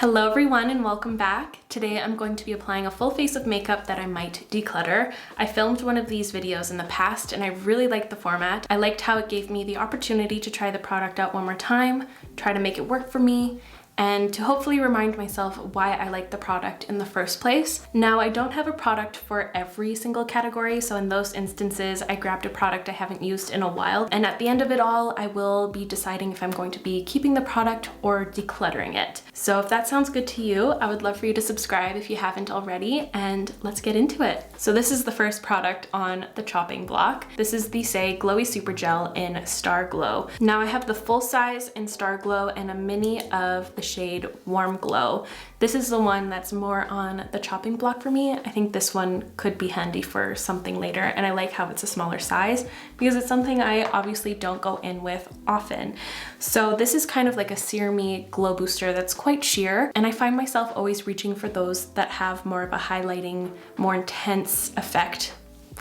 Hello everyone and welcome back. Today I'm going to be applying a full face of makeup that I might declutter. I filmed one of these videos in the past and I really liked the format. I liked how it gave me the opportunity to try the product out one more time, try to make it work for me, and to hopefully remind myself why I like the product in the first place. Now, I don't have a product for every single category, so in those instances, I grabbed a product I haven't used in a while, and at the end of it all, I will be deciding if I'm going to be keeping the product or decluttering it. So if that sounds good to you, I would love for you to subscribe if you haven't already, and let's get into it. So this is the first product on the chopping block. This is the Saie Glowy Super Gel in Star Glow. Now I have the full size in Star Glow and a mini of the shade Warm Glow. This is the one that's more on the chopping block for me. I think this one could be handy for something later, and I like how it's a smaller size because it's something I obviously don't go in with often. So this is kind of like a serum-y glow booster that's quite sheer, and I find myself always reaching for those that have more of a highlighting, more intense effect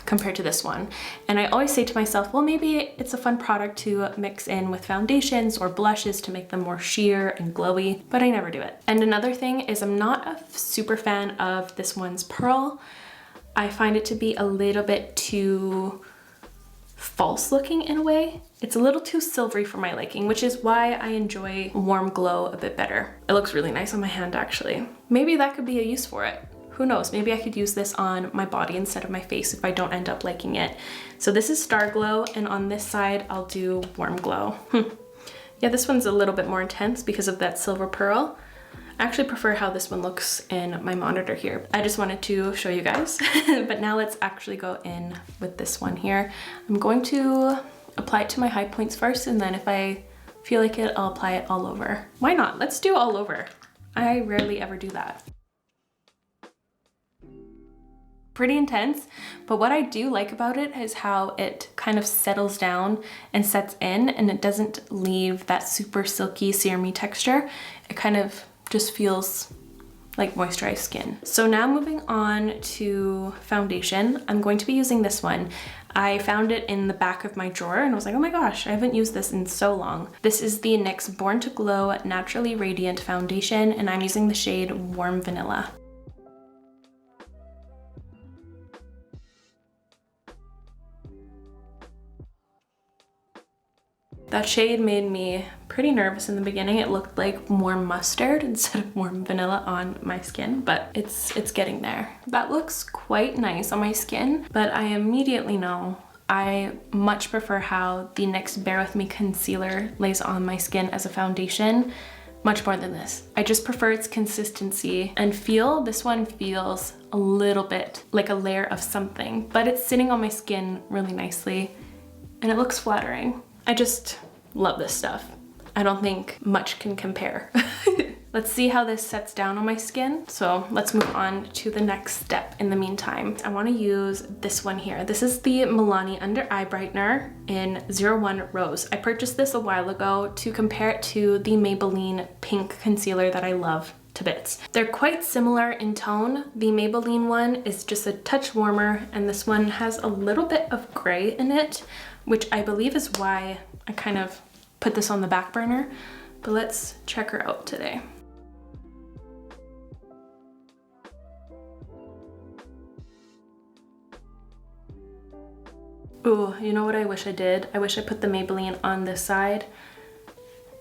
compared to this one. And I always say to myself, well, maybe it's a fun product to mix in with foundations or blushes to make them more sheer and glowy, but I never do it. And another thing is I'm not a super fan of this one's pearl. I find it to be a little bit too false looking in a way. It's a little too silvery for my liking, which is why I enjoy Warm Glow a bit better. It looks really nice on my hand actually. Maybe that could be a use for it. Who knows, maybe I could use this on my body instead of my face if I don't end up liking it. So this is Star Glow, and on this side, I'll do Warm Glow. Yeah, this one's a little bit more intense because of that silver pearl. I actually prefer how this one looks in my monitor here. I just wanted to show you guys, but now let's actually go in with this one here. I'm going to apply it to my high points first, and then if I feel like it, I'll apply it all over. Why not? Let's do all over. I rarely ever do that. Pretty intense, but what I do like about it is how it kind of settles down and sets in, and it doesn't leave that super silky serum-y texture. It kind of just feels like moisturized skin. So now moving on to foundation, I'm going to be using this one. I found it in the back of my drawer and I was like, oh my gosh, I haven't used this in so long. This is the NYX Born to Glow Naturally Radiant Foundation, and I'm using the shade Warm Vanilla. That shade made me pretty nervous in the beginning. It looked like warm mustard instead of warm vanilla on my skin, but it's getting there. That looks quite nice on my skin, but I immediately know I much prefer how the NYX Bare With Me concealer lays on my skin as a foundation much more than this. I just prefer its consistency and feel. This one feels a little bit like a layer of something, but it's sitting on my skin really nicely and it looks flattering. I just love this stuff. I don't think much can compare. Let's see how this sets down on my skin. So let's move on to the next step in the meantime. I wanna use this one here. This is the Milani Undereye Brightener in 01 Rose. I purchased this a while ago to compare it to the Maybelline Pink Concealer that I love to bits. They're quite similar in tone. The Maybelline one is just a touch warmer, and this one has a little bit of gray in it, which I believe is why I kind of put this on the back burner. But let's check her out today. Ooh, you know what I wish I did? I wish I put the Maybelline on this side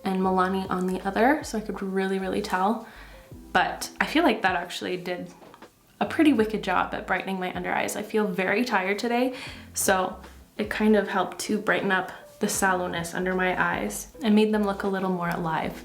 and Milani on the other so I could really tell. But I feel like that actually did a pretty wicked job at brightening my under eyes. I feel very tired today, so it kind of helped to brighten up the sallowness under my eyes and made them look a little more alive.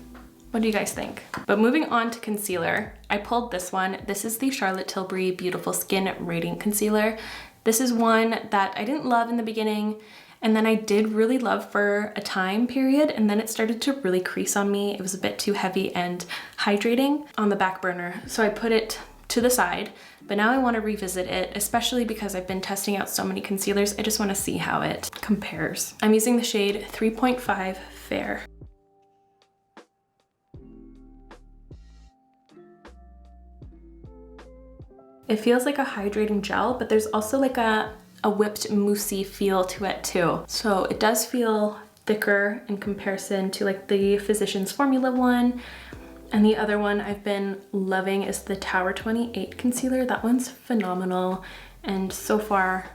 What do you guys think? But moving on to concealer, I pulled this one. This is the Charlotte Tilbury Beautiful Skin Radiant Concealer. This is one that I didn't love in the beginning, and then I did really love for a time period, and then it started to really crease on me. It was a bit too heavy and hydrating on the back burner, so I put it to the side. But now I want to revisit it, especially because I've been testing out so many concealers. I just want to see how it compares. I'm using the shade 3.5 Fair. It feels like a hydrating gel, but there's also like a whipped moussey feel to it too. So it does feel thicker in comparison to like the Physicians Formula one. And the other one I've been loving is the Tower 28 concealer. That one's phenomenal. And so far,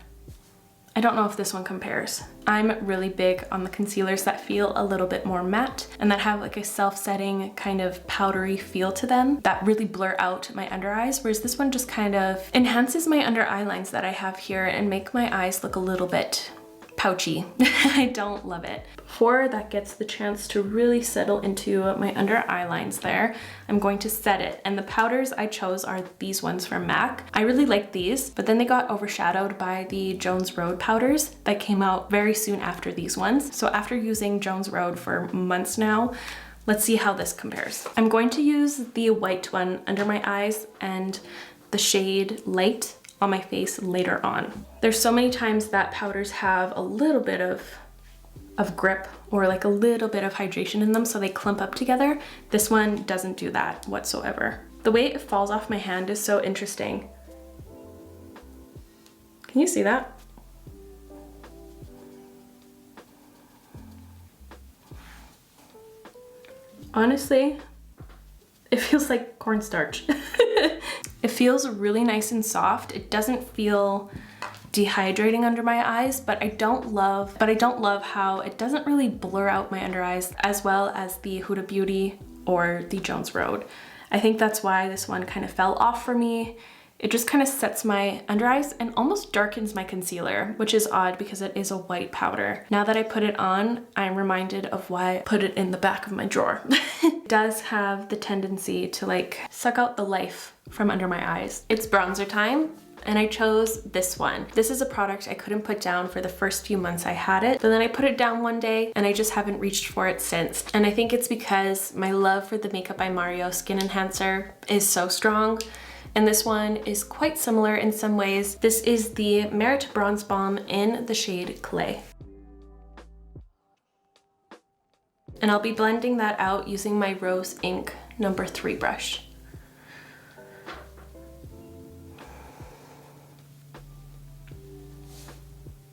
I don't know if this one compares. I'm really big on the concealers that feel a little bit more matte and that have like a self-setting kind of powdery feel to them that really blur out my under eyes, whereas this one just kind of enhances my under eye lines that I have here and make my eyes look a little bit pouchy. I don't love it. Before that gets the chance to really settle into my under eye lines there, I'm going to set it. And the powders I chose are these ones from MAC. I really like these, but then they got overshadowed by the Jones Road powders that came out very soon after these ones. So after using Jones Road for months now, let's see how this compares. I'm going to use the white one under my eyes and the shade Light on my face later on. There's so many times that powders have a little bit of grip or like a little bit of hydration in them, so they clump up together. This one doesn't do that whatsoever. The way it falls off my hand is so interesting. Can you see that? Honestly, it feels like cornstarch. It feels really nice and soft. It doesn't feel dehydrating under my eyes, but I don't love how it doesn't really blur out my under eyes as well as the Huda Beauty or the Jones Road. I think that's why this one kind of fell off for me. It just kind of sets my under eyes and almost darkens my concealer, which is odd because it is a white powder. Now that I put it on, I'm reminded of why I put it in the back of my drawer. It does have the tendency to like suck out the life from under my eyes. It's bronzer time, and I chose this one. This is a product I couldn't put down for the first few months I had it, but then I put it down one day and I just haven't reached for it since. And I think it's because my love for the Makeup by Mario Skin Enhancer is so strong. And this one is quite similar in some ways. This is the Merit Bronze Balm in the shade Clay. And I'll be blending that out using my Rose Ink No. 3 brush.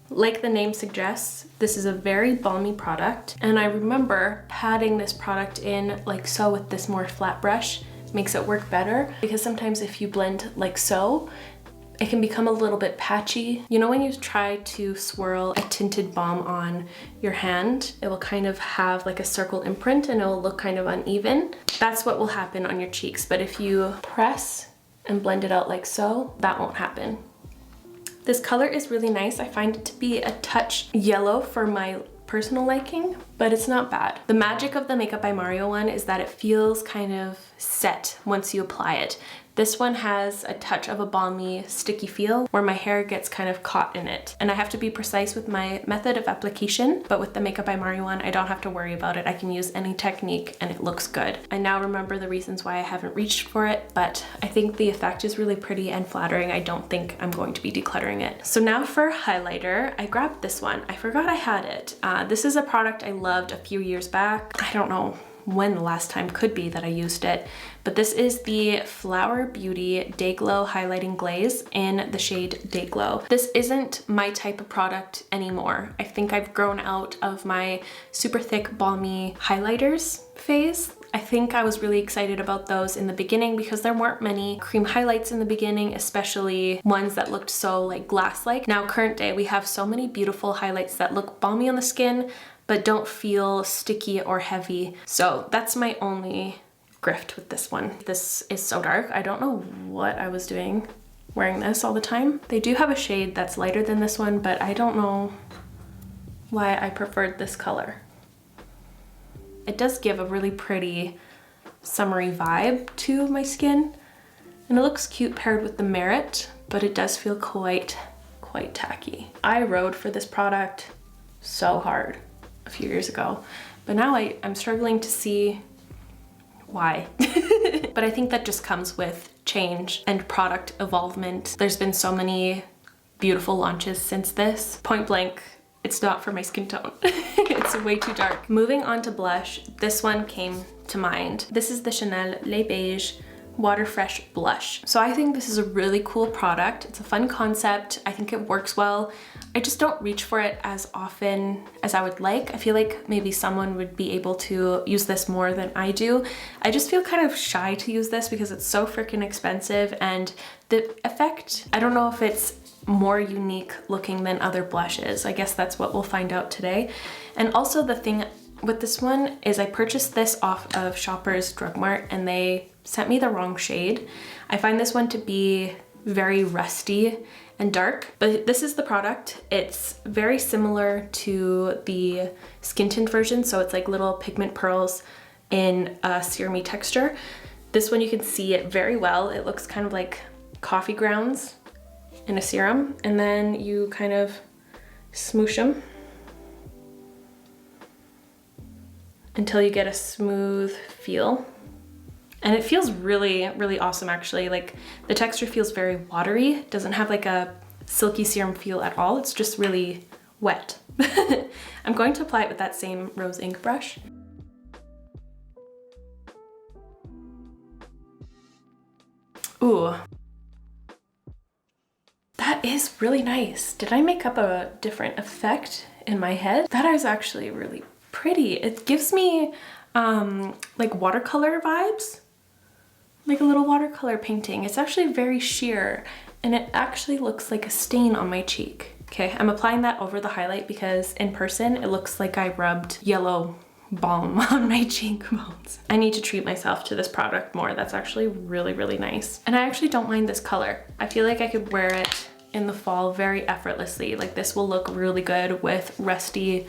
Like the name suggests, this is a very balmy product, and I remember patting this product in like so with this more flat brush. Makes it work better because sometimes if you blend like so, it can become a little bit patchy. You know when you try to swirl a tinted balm on your hand, it will kind of have like a circle imprint and it will look kind of uneven. That's what will happen on your cheeks, but if you press and blend it out like so, that won't happen. This color is really nice. I find it to be a touch yellow for my personal liking, but it's not bad. The magic of the Makeup by Mario one is that it feels kind of set once you apply it. This one has a touch of a balmy, sticky feel where my hair gets kind of caught in it. And I have to be precise with my method of application, but with the Makeup by Mario one, I don't have to worry about it. I can use any technique and it looks good. I now remember the reasons why I haven't reached for it, but I think the effect is really pretty and flattering. I don't think I'm going to be decluttering it. So now for highlighter, I grabbed this one. I forgot I had it. This is a product I loved a few years back. I don't know when the last time could be that I used it, but this is the Flower Beauty Day Glow Highlighting Glaze in the shade Day Glow. This isn't my type of product anymore. I think I've grown out of my super thick balmy highlighters phase. I think I was really excited about those in the beginning because there weren't many cream highlights in the beginning, especially ones that looked so like glass-like. Now current day, we have so many beautiful highlights that look balmy on the skin but don't feel sticky or heavy. So that's my only grift with this one. This is so dark. I don't know what I was doing wearing this all the time. They do have a shade that's lighter than this one, but I don't know why I preferred this color. It does give a really pretty summery vibe to my skin, and it looks cute paired with the Merit, but it does feel quite tacky. I rode for this product so hard a few years ago, but now I'm struggling to see why. But I think that just comes with change and product evolvement. There's been so many beautiful launches since this. Point blank, it's not for my skin tone. It's way too dark. Moving on to blush, this one came to mind. This is the Chanel Les Beiges Water Fresh Blush. So I think this is a really cool product. It's a fun concept. I think it works well. I just don't reach for it as often as I would like. I feel like maybe someone would be able to use this more than I do. I just feel kind of shy to use this because it's so freaking expensive, and the effect, I don't know if it's more unique looking than other blushes. I guess that's what we'll find out today. And also the thing with this one is I purchased this off of Shoppers Drug Mart and they sent me the wrong shade. I find this one to be very rusty and dark, but this is the product. It's very similar to the skin tint version, so it's like little pigment pearls in a serum-y texture. This one you can see it very well. It looks kind of like coffee grounds in a serum, and then you kind of smoosh them until you get a smooth feel. And it feels really, really awesome actually. Like the texture feels very watery. It doesn't have like a silky serum feel at all. It's just really wet. I'm going to apply it with that same rose ink brush. Ooh. That is really nice. Did I make up a different effect in my head? That is actually really pretty. It gives me like watercolor vibes, like a little watercolor painting. It's actually very sheer and it actually looks like a stain on my cheek. Okay, I'm applying that over the highlight because in person it looks like I rubbed yellow balm on my cheekbones. I need to treat myself to this product more. That's actually really, really nice. And I actually don't mind this color. I feel like I could wear it in the fall very effortlessly. Like this will look really good with rusty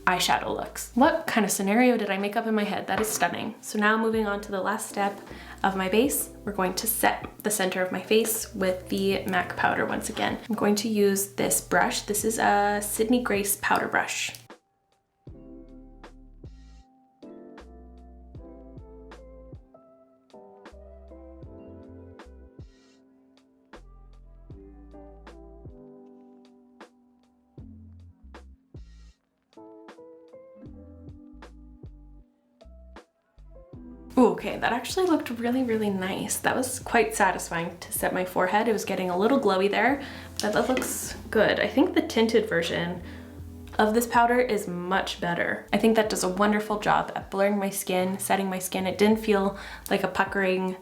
eyeshadow looks. What kind of scenario did I make up in my head? That is stunning. So now moving on to the last step of my base, we're going to set the center of my face with the MAC powder once again. I'm going to use this brush. This is a Sydney Grace powder brush. Ooh, okay, that actually looked really, really nice. That was quite satisfying to set my forehead. It was getting a little glowy there, but that looks good. I think the tinted version of this powder is much better. I think that does a wonderful job at blurring my skin, setting my skin. It didn't feel like a puckering,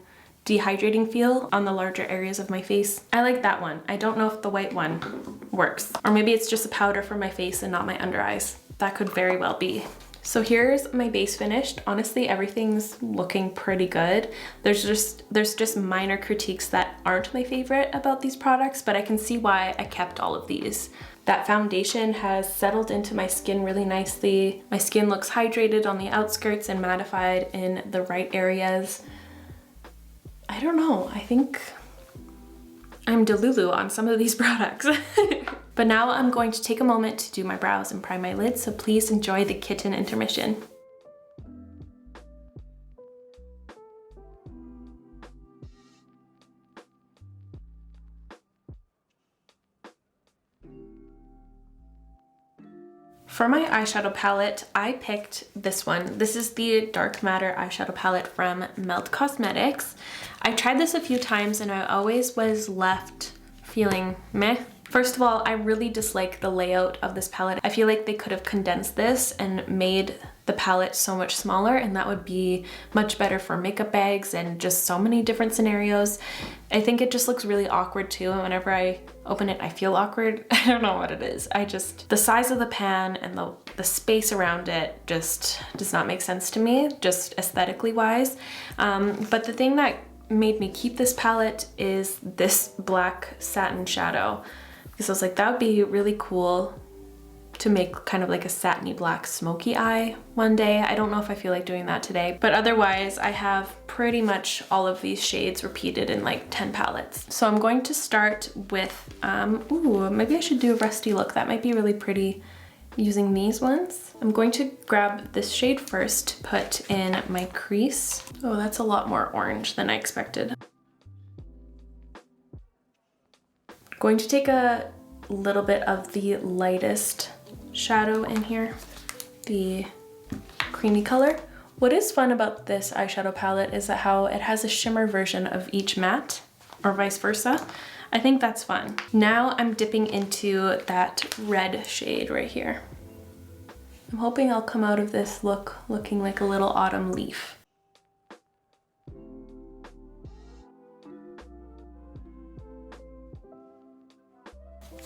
dehydrating feel on the larger areas of my face. I like that one. I don't know if the white one works. Or maybe it's just a powder for my face and not my under eyes. That could very well be. So here's my base finished. Honestly, everything's looking pretty good. There's just minor critiques that aren't my favorite about these products, but I can see why I kept all of these. That foundation has settled into my skin really nicely. My skin looks hydrated on the outskirts and mattified in the right areas. I don't know, I think I'm delulu on some of these products. But now I'm going to take a moment to do my brows and prime my lids, so please enjoy the kitten intermission. For my eyeshadow palette, I picked this one. This is the Dark Matter eyeshadow palette from Melt Cosmetics. I tried this a few times and I always was left feeling meh. First of all, I really dislike the layout of this palette. I feel like they could have condensed this and made the palette so much smaller, and that would be much better for makeup bags and just so many different scenarios. I think it just looks really awkward too, and whenever I open it, I feel awkward. I don't know what it is. The size of the pan and the space around it just does not make sense to me, just aesthetically wise. But the thing that made me keep this palette is this black satin shadow. Because I was like, that would be really cool to make kind of like a satiny black smoky eye one day. I don't know if I feel like doing that today, but otherwise I have pretty much all of these shades repeated in like 10 palettes. So I'm going to start with, ooh, maybe I should do a rusty look. That might be really pretty using these ones. I'm going to grab this shade first to put in my crease. Oh, that's a lot more orange than I expected. Going to take a little bit of the lightest shadow in here, the creamy color, What is fun about this eyeshadow palette is how it has a shimmer version of each matte, or vice versa. I think that's fun. Now I'm dipping into that red shade right here. I'm hoping I'll come out of this look looking like a little autumn leaf.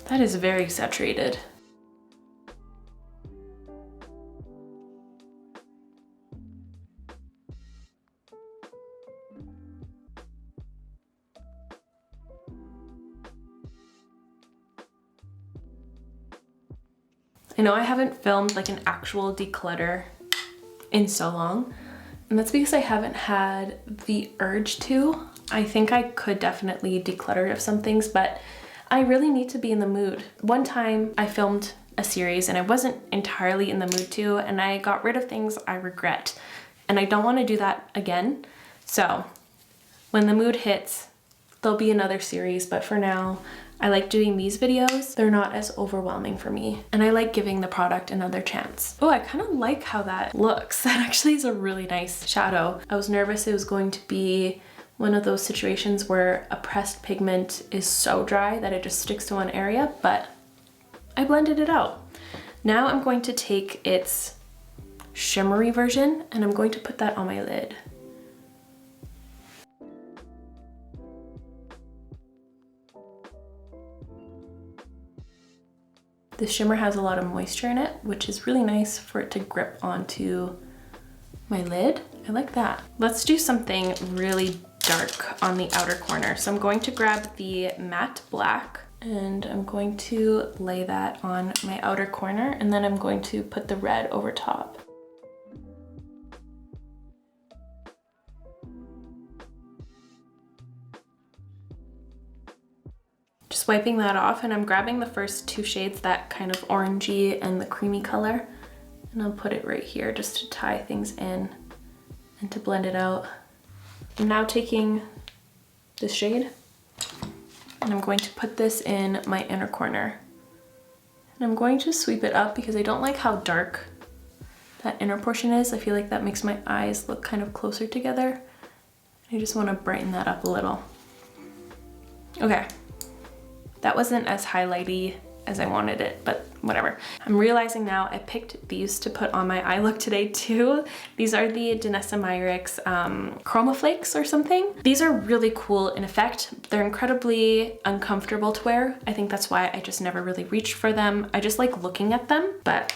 That is very saturated. I know I haven't filmed like an actual declutter in so long, and that's because I haven't had the urge to. I think I could definitely declutter of some things, but I really need to be in the mood. One time I filmed a series and I wasn't entirely in the mood to, and I got rid of things I regret, and I don't want to do that again. So when the mood hits, there'll be another series, but for now, I like doing these videos. They're not as overwhelming for me, and I like giving the product another chance. Oh, I kind of like how that looks. That actually is a really nice shadow. I was nervous it was going to be one of those situations where a pressed pigment is so dry that it just sticks to one area, but I blended it out. Now I'm going to take its shimmery version and I'm going to put that on my lid. The shimmer has a lot of moisture in it, which is really nice for it to grip onto my lid. I like that. Let's do something really dark on the outer corner. So I'm going to grab the matte black and I'm going to lay that on my outer corner, and then I'm going to put the red over top. Just wiping that off, and I'm grabbing the first two shades, that kind of orangey and the creamy color, and I'll put it right here just to tie things in and to blend it out. I'm now taking this shade and I'm going to put this in my inner corner. And I'm going to sweep it up because I don't like how dark that inner portion is. I feel like that makes my eyes look kind of closer together. I just want to brighten that up a little. Okay. That wasn't as highlighty as I wanted it, but whatever. I'm realizing now I picked these to put on my eye look today too. These are the Danessa Myricks Chroma Flakes or something. These are really cool in effect. They're incredibly uncomfortable to wear. I think that's why I just never really reached for them. I just like looking at them, but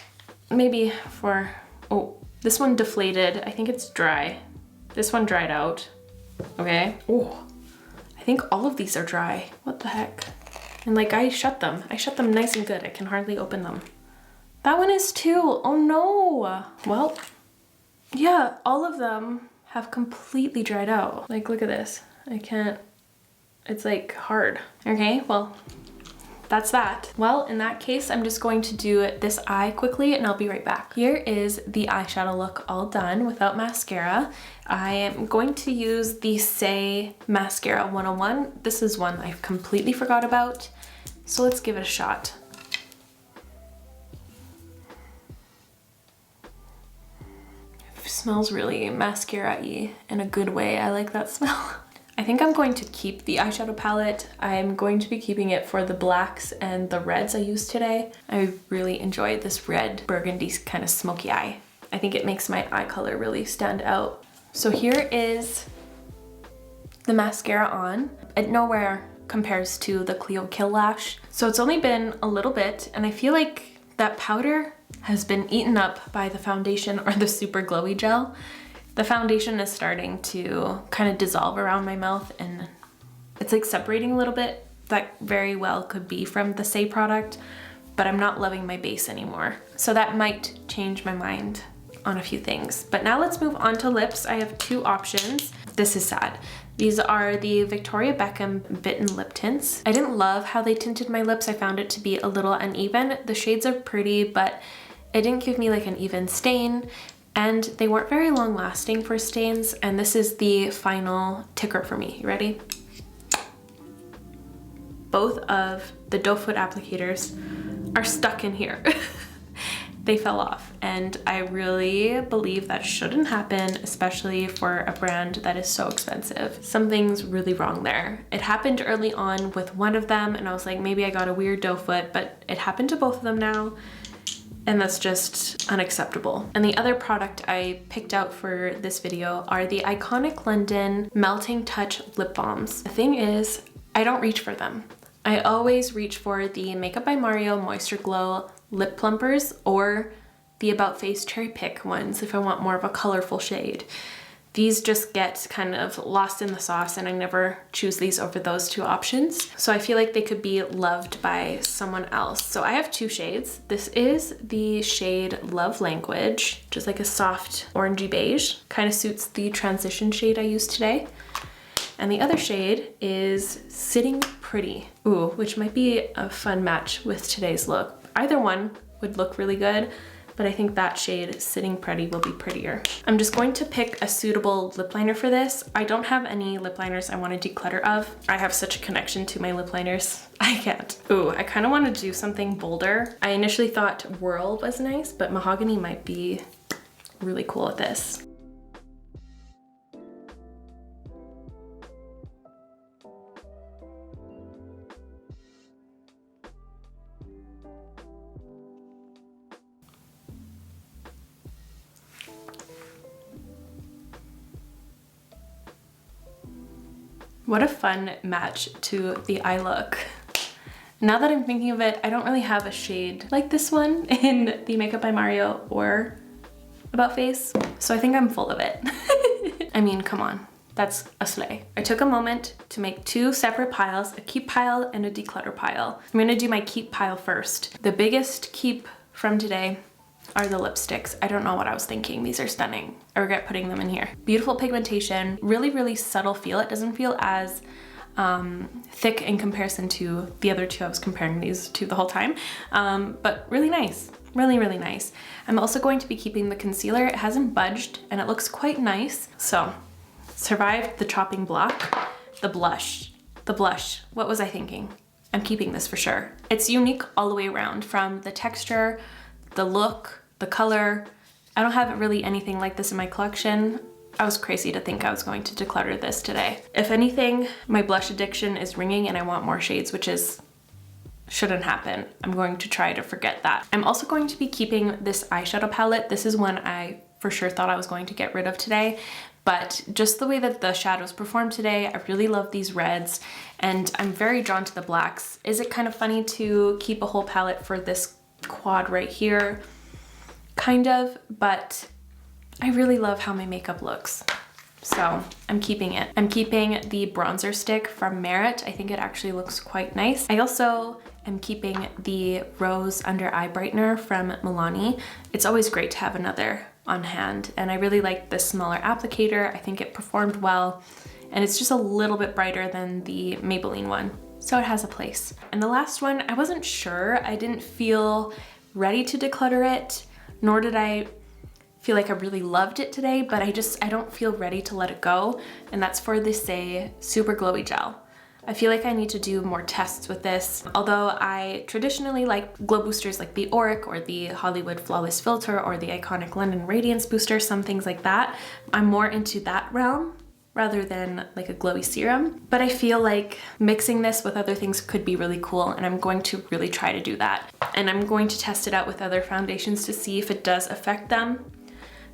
maybe for, oh, this one deflated. I think it's dry. This one dried out. Okay. Oh, I think all of these are dry. What the heck? And like I shut them nice and good. I can hardly open them. That one is too. Oh no. Well, yeah, all of them have completely dried out. Like, look at this. I can't, it's like hard. Okay, well, that's that. Well, in that case, I'm just going to do this eye quickly and I'll be right back. Here is the eyeshadow look all done without mascara. I am going to use the Saie Mascara 101. This is one I completely forgot about, so let's give it a shot. It smells really mascara-y in a good way. I like that smell. I think I'm going to keep the eyeshadow palette. I'm going to be keeping it for the blacks and the reds I used today. I really enjoyed this red burgundy kind of smoky eye. I think it makes my eye color really stand out. So here is the mascara on. It nowhere compares to the Clio Kill Lash. So it's only been a little bit, and I feel like that powder has been eaten up by the foundation or the super glowy gel. The foundation is starting to kind of dissolve around my mouth and it's like separating a little bit. That very well could be from the Saie product, but I'm not loving my base anymore. So that might change my mind on a few things. But now let's move on to lips. I have two options. This is sad. These are the Victoria Beckham Bitten Lip Tints. I didn't love how they tinted my lips. I found it to be a little uneven. The shades are pretty, but it didn't give me like an even stain. And they weren't very long lasting for stains, and this is the final ticker for me. You ready? Both of the doe foot applicators are stuck in here. they fell off. And I really believe that shouldn't happen, especially for a brand that is so expensive. Something's really wrong there. It happened early on with one of them and I was like, maybe I got a weird doe foot, but it happened to both of them now. And that's just unacceptable. And the other product I picked out for this video are the Iconic London Melting Touch Lip Balms. The thing is, I don't reach for them. I always reach for the Makeup by Mario Moisture Glow Lip Plumpers or the About Face Cherry Pick ones if I want more of a colorful shade. These just get kind of lost in the sauce and I never choose these over those two options. So I feel like they could be loved by someone else. So I have two shades. This is the shade Love Language, just like a soft orangey beige. Kind of suits the transition shade I used today. And the other shade is Sitting Pretty, ooh, which might be a fun match with today's look. Either one would look really good, but I think that shade, Sitting Pretty, will be prettier. I'm just going to pick a suitable lip liner for this. I don't have any lip liners I want to declutter of. I have such a connection to my lip liners. I can't. Ooh, I kind of want to do something bolder. I initially thought Whirl was nice, but Mahogany might be really cool at this. What a fun match to the eye look. Now that I'm thinking of it, I don't really have a shade like this one in the Makeup by Mario or About Face, so I think I'm full of it. I mean, come on, that's a slay. I took a moment to make two separate piles, a keep pile and a declutter pile. I'm gonna do my keep pile first. The biggest keep from today are the lipsticks. I don't know what I was thinking. These are stunning. I regret putting them in here. Beautiful pigmentation, really, really subtle feel. It doesn't feel as thick in comparison to the other two I was comparing these to the whole time, but really nice. Really, really nice. I'm also going to be keeping the concealer. It hasn't budged and it looks quite nice. So, survived the chopping block. The blush. What was I thinking? I'm keeping this for sure. It's unique all the way around, from the texture, the look, the color. I don't have really anything like this in my collection. I was crazy to think I was going to declutter this today. If anything, my blush addiction is ringing and I want more shades, which shouldn't happen. I'm going to try to forget that. I'm also going to be keeping this eyeshadow palette. This is one I for sure thought I was going to get rid of today, but just the way that the shadows performed today, I really love these reds and I'm very drawn to the blacks. Is it kind of funny to keep a whole palette for this quad right here? Kind of, but I really love how my makeup looks. So I'm keeping it. I'm keeping the bronzer stick from Merit. I think it actually looks quite nice. I also am keeping the Rose Under Eye Brightener from Milani. It's always great to have another on hand, and I really like this smaller applicator. I think it performed well, and it's just a little bit brighter than the Maybelline one, so it has a place. And the last one, I wasn't sure. I didn't feel ready to declutter it, nor did I feel like I really loved it today, but I don't feel ready to let it go, and that's for the Saie Super Glowy Gel. I feel like I need to do more tests with this. Although I traditionally like glow boosters like the Auric or the Hollywood Flawless Filter or the Iconic London Radiance Booster, some things like that. I'm more into that realm rather than like a glowy serum. But I feel like mixing this with other things could be really cool, and I'm going to really try to do that. And I'm going to test it out with other foundations to see if it does affect them.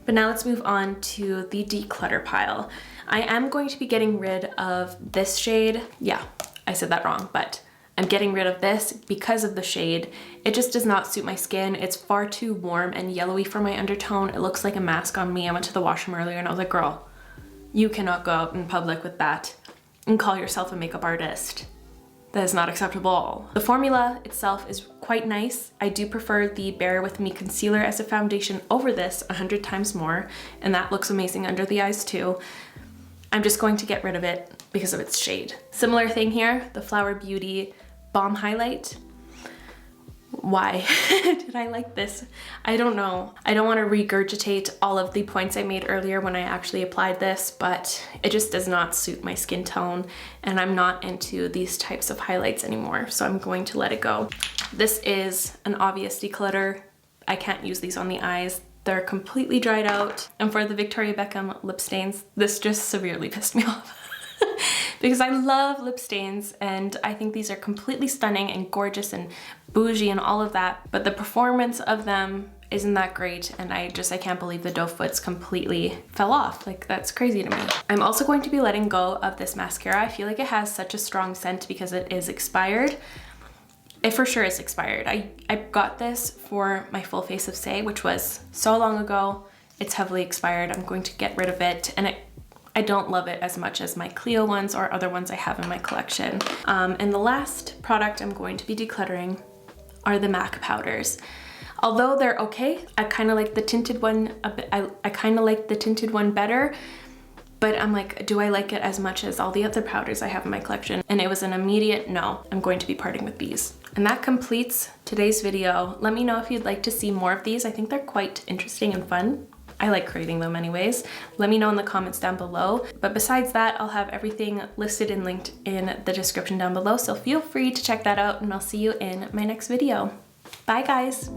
But now let's move on to the declutter pile. I am going to be getting rid of this shade. Yeah, I said that wrong, but I'm getting rid of this because of the shade. It just does not suit my skin. It's far too warm and yellowy for my undertone. It looks like a mask on me. I went to the washroom earlier and I was like, girl, you cannot go out in public with that and call yourself a makeup artist. That is not acceptable. The formula itself is quite nice. I do prefer the Bare With Me concealer as a foundation over this 100 times more, and that looks amazing under the eyes too. I'm just going to get rid of it because of its shade. Similar thing here, the Flower Beauty Balm Highlight. Why did I like this? I don't know. I don't want to regurgitate all of the points I made earlier when I actually applied this, but it just does not suit my skin tone, and I'm not into these types of highlights anymore, so I'm going to let it go. This is an obvious declutter. I can't use these on the eyes. They're completely dried out. And for the Victoria Beckham lip stains, this just severely pissed me off. Because I love lip stains and I think these are completely stunning and gorgeous and bougie and all of that, but the performance of them isn't that great, and I can't believe the doe foots completely fell off. Like, that's crazy to me. I'm also going to be letting go of this mascara. I feel like it has such a strong scent because it is expired. It for sure is expired. I got this for my full face of Saie, which was so long ago. It's heavily expired. I'm going to get rid of it, and I don't love it as much as my Clio ones or other ones I have in my collection. And the last product I'm going to be decluttering are the MAC powders. Although they're okay, I kind of like the tinted one a bit. I kind of like the tinted one better, but I'm like, do I like it as much as all the other powders I have in my collection? And it was an immediate no. I'm going to be parting with these. And that completes today's video. Let me know if you'd like to see more of these. I think they're quite interesting and fun. I like creating them anyways. Let me know in the comments down below. But besides that, I'll have everything listed and linked in the description down below, so feel free to check that out, and I'll see you in my next video. Bye guys.